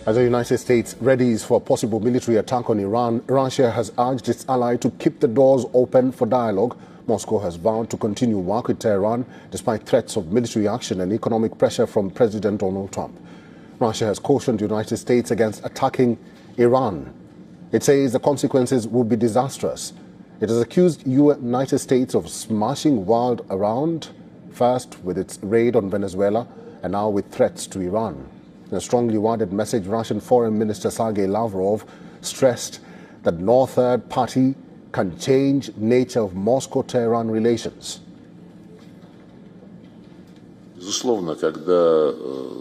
As the United States readies for a possible military attack on Iran, Russia has urged its ally to keep the doors open for dialogue. Moscow has vowed to continue work with Tehran despite threats of military action and economic pressure from President Donald Trump. Russia has cautioned the United States against attacking Iran. It says the consequences will be disastrous. It has accused the United States of smashing world around, first with its raid on Venezuela and now with threats to Iran. In a strongly worded message, Russian Foreign Minister Sergei Lavrov stressed that no third party can change nature of Moscow-Tehran relations.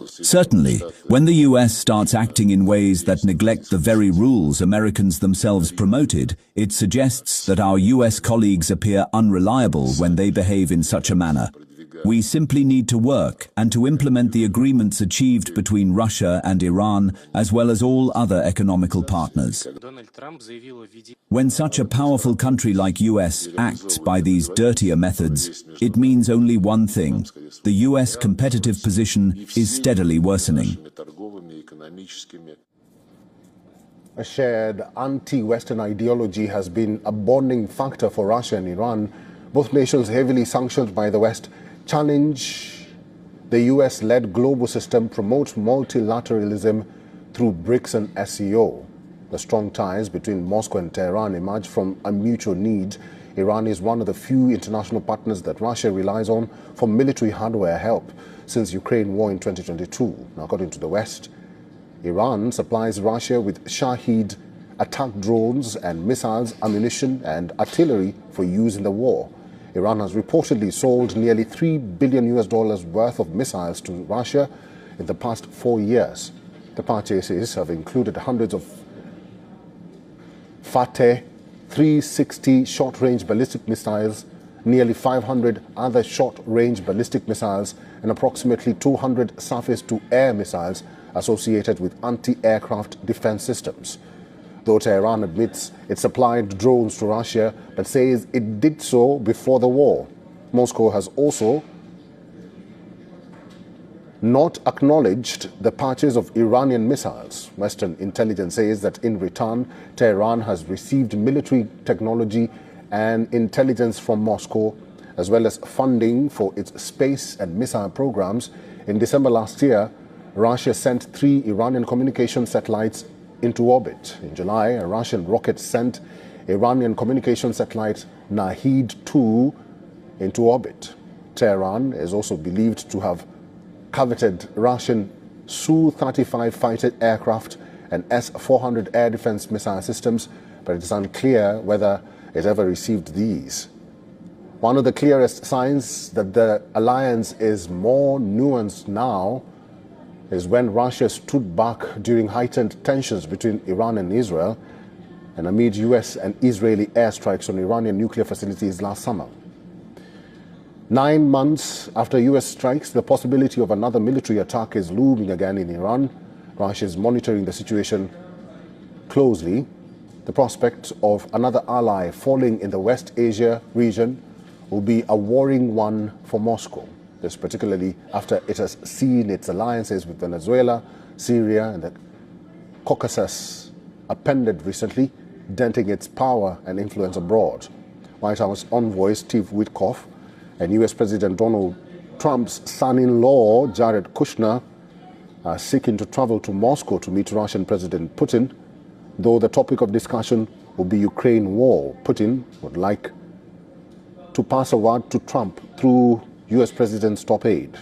Certainly, when the US starts acting in ways that neglect the very rules Americans themselves promoted, it suggests that our US colleagues appear unreliable when they behave in such a manner. We simply need to work and to implement the agreements achieved between Russia and Iran, as well as all other economical partners. When such a powerful country like US acts by these dirtier methods, it means only one thing: the US competitive position is steadily worsening. A shared anti-Western ideology has been a bonding factor for Russia and Iran. Both nations, heavily sanctioned by the West, challenge the US-led global system, promote multilateralism through BRICS and SCO. The strong ties between Moscow and Tehran emerge from a mutual need. Iran is one of the few international partners that Russia relies on for military hardware help since Ukraine war in 2022. Now, according to the West, Iran supplies Russia with Shahed attack drones and missiles, ammunition and artillery for use in the war. Iran has reportedly sold nearly $3 billion worth of missiles to Russia in the past 4 years. The purchases have included hundreds of Fateh 360 short-range ballistic missiles, nearly 500 other short-range ballistic missiles, and approximately 200 surface-to-air missiles associated with anti-aircraft defense systems. Though Tehran admits it supplied drones to Russia, but says it did so before the war. Moscow has also not acknowledged the purchase of Iranian missiles. Western intelligence says that in return, Tehran has received military technology and intelligence from Moscow, as well as funding for its space and missile programs. In December last year, Russia sent 3 Iranian communication satellites into orbit. In July, a Russian rocket sent Iranian communication satellite Nahed-2 into orbit. Tehran is also believed to have coveted Russian Su-35 fighter aircraft and S-400 air defense missile systems, but it is unclear whether it ever received these. One of the clearest signs that the alliance is more nuanced now is when Russia stood back during heightened tensions between Iran and Israel and amid US and Israeli airstrikes on Iranian nuclear facilities last summer. 9 months after US strikes, the possibility of another military attack is looming again in Iran. Russia is monitoring the situation closely. The prospect of another ally falling in the West Asia region will be a worrying one for Moscow. This particularly after it has seen its alliances with Venezuela, Syria and the Caucasus upended recently, denting its power and influence abroad. White House envoy Steve Witkoff and US President Donald Trump's son-in-law Jared Kushner are seeking to travel to Moscow to meet Russian President Putin, though the topic of discussion will be Ukraine war. Putin would like to pass a word to Trump through US President's top aide.